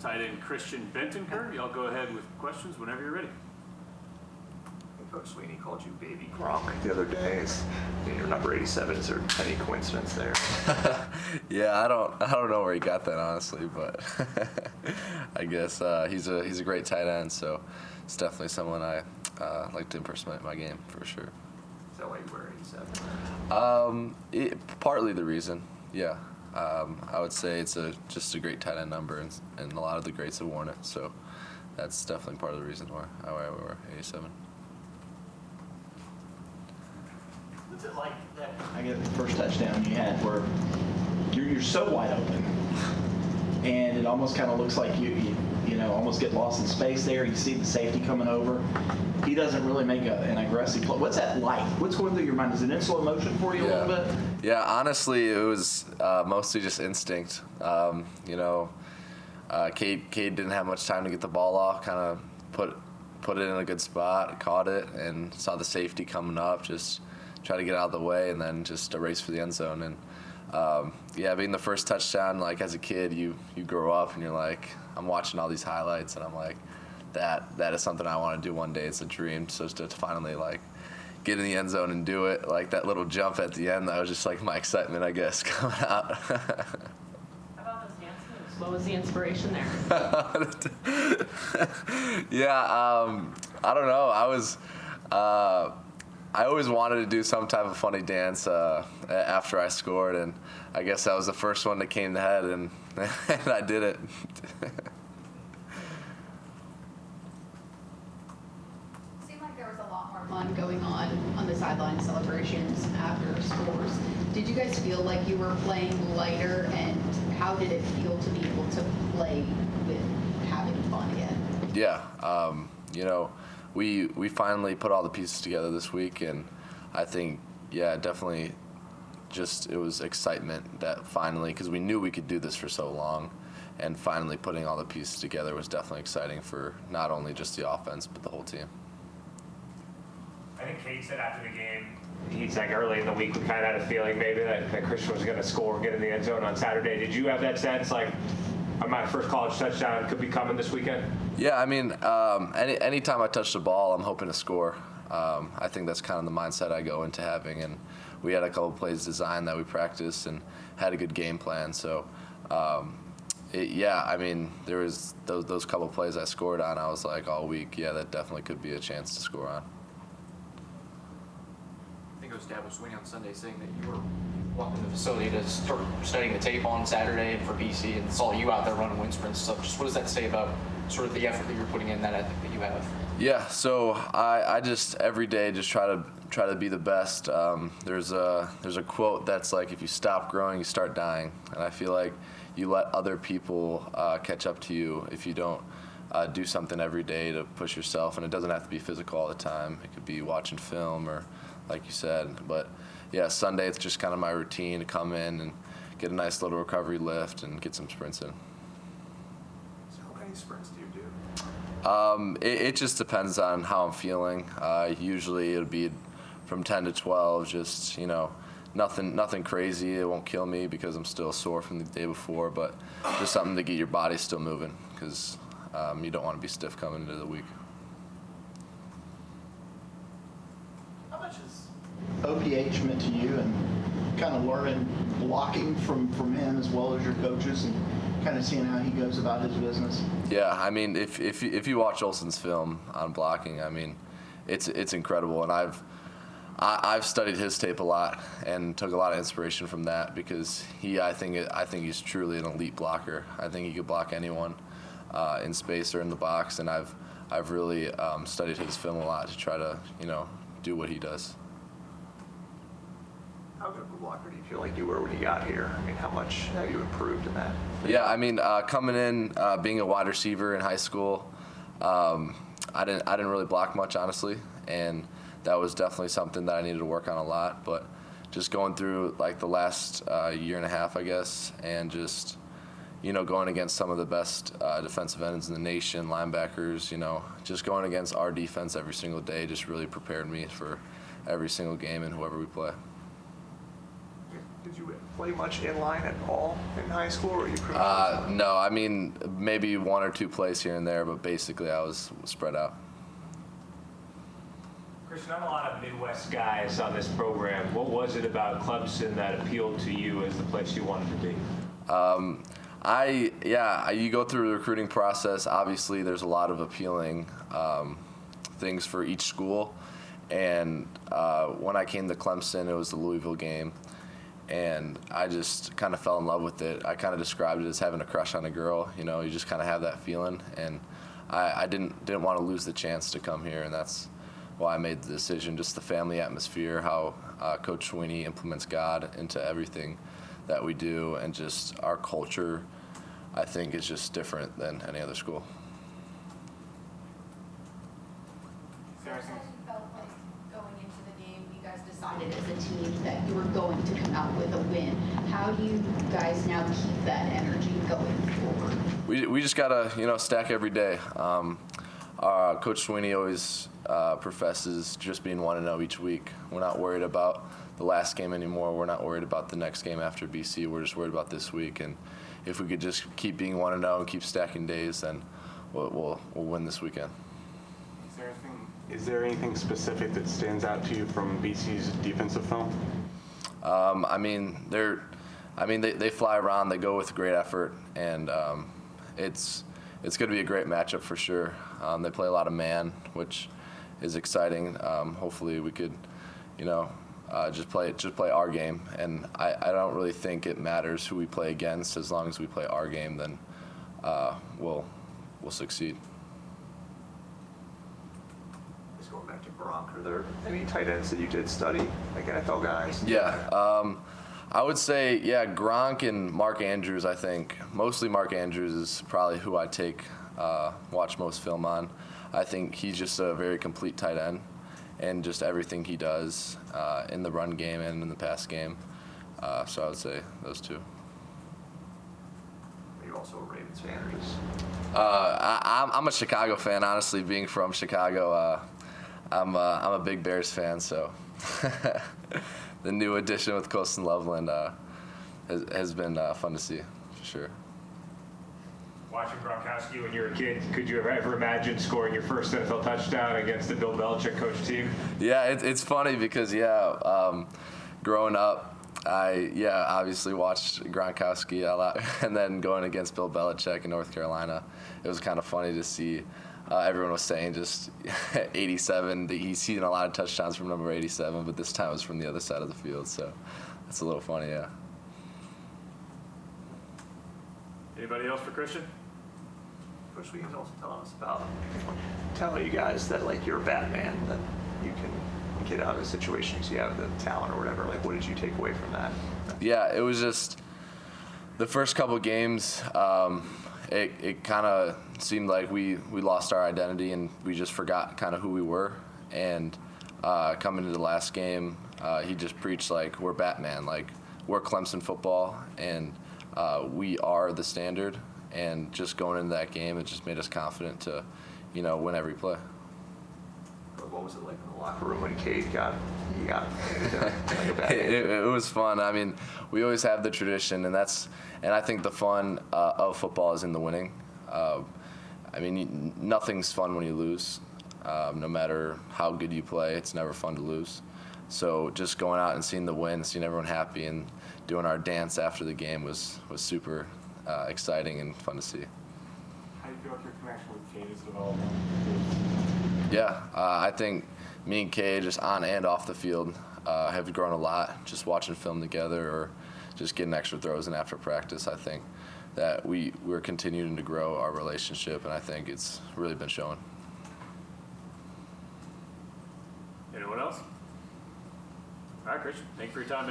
tight end Christian Bentancur. Y'all go ahead with questions whenever you're ready. Coach Sweeney called you Baby Gronk the other day. Your number 87. Is there any coincidence there? Yeah, I don't know where he got that, honestly, but I guess he's a great tight end, so it's definitely someone I like to impersonate in my game for sure. Is that why you wear 87? Partly the reason, yeah. I would say it's just a great tight end number, and a lot of the greats have worn it, so that's definitely part of the reason why I wear 87. What's it like that? I get the first touchdown you had where you're so wide open, and it almost kind of looks like you know almost get lost in space there. You see the safety coming over. He doesn't really make an aggressive play. What's that like? What's going through your mind? Is it in slow motion for you a little bit? Yeah, honestly, it was mostly just instinct. Cade didn't have much time to get the ball off. Kind of put it in a good spot, caught it, and saw the safety coming up. Just try to get out of the way, and then just a race for the end zone. And being the first touchdown, like as a kid, you grow up and you're like, I'm watching all these highlights, and I'm like, that is something I want to do one day. It's a dream. So to finally like get in the end zone and do it, like that little jump at the end, that was just like my excitement, I guess, coming out. How about those dance moves? What was the inspiration there? I don't know. I always wanted to do some type of funny dance after I scored, and I guess that was the first one that came to head, and I did it. Seemed like there was a lot more fun going on the sideline celebrations after scores. Did you guys feel like you were playing lighter, and how did it feel to be able to play with having fun again? Yeah, we finally put all the pieces together this week, and I think, definitely just it was excitement that finally, because we knew we could do this for so long, and finally putting all the pieces together was definitely exciting for not only just the offense, but the whole team. I think Cade said after the game, he's like early in the week we kind of had a feeling maybe that Christian was going to score, get in the end zone on Saturday. Did you have that sense, like, my first college touchdown could be coming this weekend? Yeah, I mean, anytime I touch the ball, I'm hoping to score. I think that's kind of the mindset I go into having, and we had a couple plays designed that we practiced and had a good game plan. So, there was those couple plays I scored on. I was like all week, that definitely could be a chance to score on. I think it was Dad was Sweeney on Sunday saying that you were walking the facility to start studying the tape on Saturday for BC and saw you out there running wind sprints. So just what does that say about sort of the effort that you're putting in, that ethic that you have? Yeah, so I just every day just try to be the best. There's a quote that's like, if you stop growing, you start dying, and I feel like you let other people catch up to you if you don't do something every day to push yourself, and it doesn't have to be physical all the time. It could be watching film or, like you said, but yeah, Sunday it's just kind of my routine to come in and get a nice little recovery lift and get some sprints in. So how many sprints do you do? It just depends on how I'm feeling. Usually it'll be from 10 to 12, just, nothing crazy. It won't kill me because I'm still sore from the day before, but just something to get your body still moving, because you don't want to be stiff coming into the week. How much is OPH meant to you, and kind of learning blocking from him as well as your coaches, and kind of seeing how he goes about his business? Yeah, I mean, if you watch Olsen's film on blocking, I mean, it's incredible, and I've studied his tape a lot and took a lot of inspiration from that, because I think he's truly an elite blocker. I think he could block anyone in space or in the box, and I've really studied his film a lot to try to do what he does. How good of a blocker do you feel like you were when you got here? I mean, how much have you improved in that? Yeah, I mean, coming in, being a wide receiver in high school, I didn't really block much, honestly, and that was definitely something that I needed to work on a lot. But just going through like the last year and a half, I guess, and just going against some of the best defensive ends in the nation, linebackers, just going against our defense every single day just really prepared me for every single game and whoever we play. Did you play much inline at all in high school, or were you pretty No, I mean, maybe 1 or 2 plays here and there, but basically I was spread out. Christian, I'm a lot of Midwest guys on this program. What was it about Clemson that appealed to you as the place you wanted to be? You go through the recruiting process. Obviously, there's a lot of appealing things for each school. And when I came to Clemson, it was the Louisville game. And I just kind of fell in love with it. I kind of described it as having a crush on a girl. You know, you just kind of have that feeling. And I didn't want to lose the chance to come here, and that's why I made the decision. Just the family atmosphere, how Coach Sweeney implements God into everything that we do, and just our culture, I think, is just different than any other school. So you felt like going into the game, you guys decided as a team that you were going to come out with a win. How do you guys now keep that energy going forward? We just gotta stack every day. Coach Sweeney always professes just being 1-0 each week. We're not worried about the last game anymore. We're not worried about the next game after BC. We're just worried about this week. And if we could just keep being 1-0 and keep stacking days, then we'll win this weekend. Is there anything specific that stands out to you from BC's defensive film? They fly around. They go with great effort, and it's going to be a great matchup for sure. They play a lot of man, which is exciting. Hopefully, we could, just play our game. And I don't really think it matters who we play against. As long as we play our game, then we'll succeed. Just going back to Gronk, are there any tight ends that you did study, like NFL guys? Yeah. I would say, Gronk and Mark Andrews, I think. Mostly Mark Andrews is probably who I watch most film on. I think he's just a very complete tight end, and just everything he does in the run game and in the pass game. So I would say those two. Are you also a Ravens fan, or just? I'm a Chicago fan, honestly. Being from Chicago, I'm a big Bears fan, so the new addition with Colston Loveland has been fun to see, for sure. Watching Gronkowski when you were a kid, could you have ever imagined scoring your first NFL touchdown against the Bill Belichick coach team? Yeah, it's funny because, growing up, I obviously watched Gronkowski a lot, and then going against Bill Belichick in North Carolina, it was kind of funny to see. Everyone was saying just 87. He's seen a lot of touchdowns from number 87, but this time it was from the other side of the field, so that's a little funny, yeah. Anybody else for Christian? Coach Sweeney's also telling us about telling you guys that, like, you're Batman, that you can get out of situations, you have the talent or whatever. Like, what did you take away from that? Yeah, it was just the first couple games, it kind of seemed like we lost our identity and we just forgot kind of who we were. And coming into the last game, he just preached, like, we're Batman, like, we're Clemson football, and we are the standard. And just going into that game, it just made us confident to, win every play. What was it like in the locker room when Cade got like a bad game? It was fun. I mean, we always have the tradition, and I think the fun of football is in the winning. Nothing's fun when you lose. No matter how good you play, it's never fun to lose. So just going out and seeing the win, seeing everyone happy, and doing our dance after the game was super exciting and fun to see. How do you feel like your connection with Cade is developing? Yeah, I think me and Cade, just on and off the field, have grown a lot. Just watching film together or just getting extra throws in after practice, I think that we're continuing to grow our relationship, and I think it's really been showing. Anyone else? All right, Christian, thank you for your time.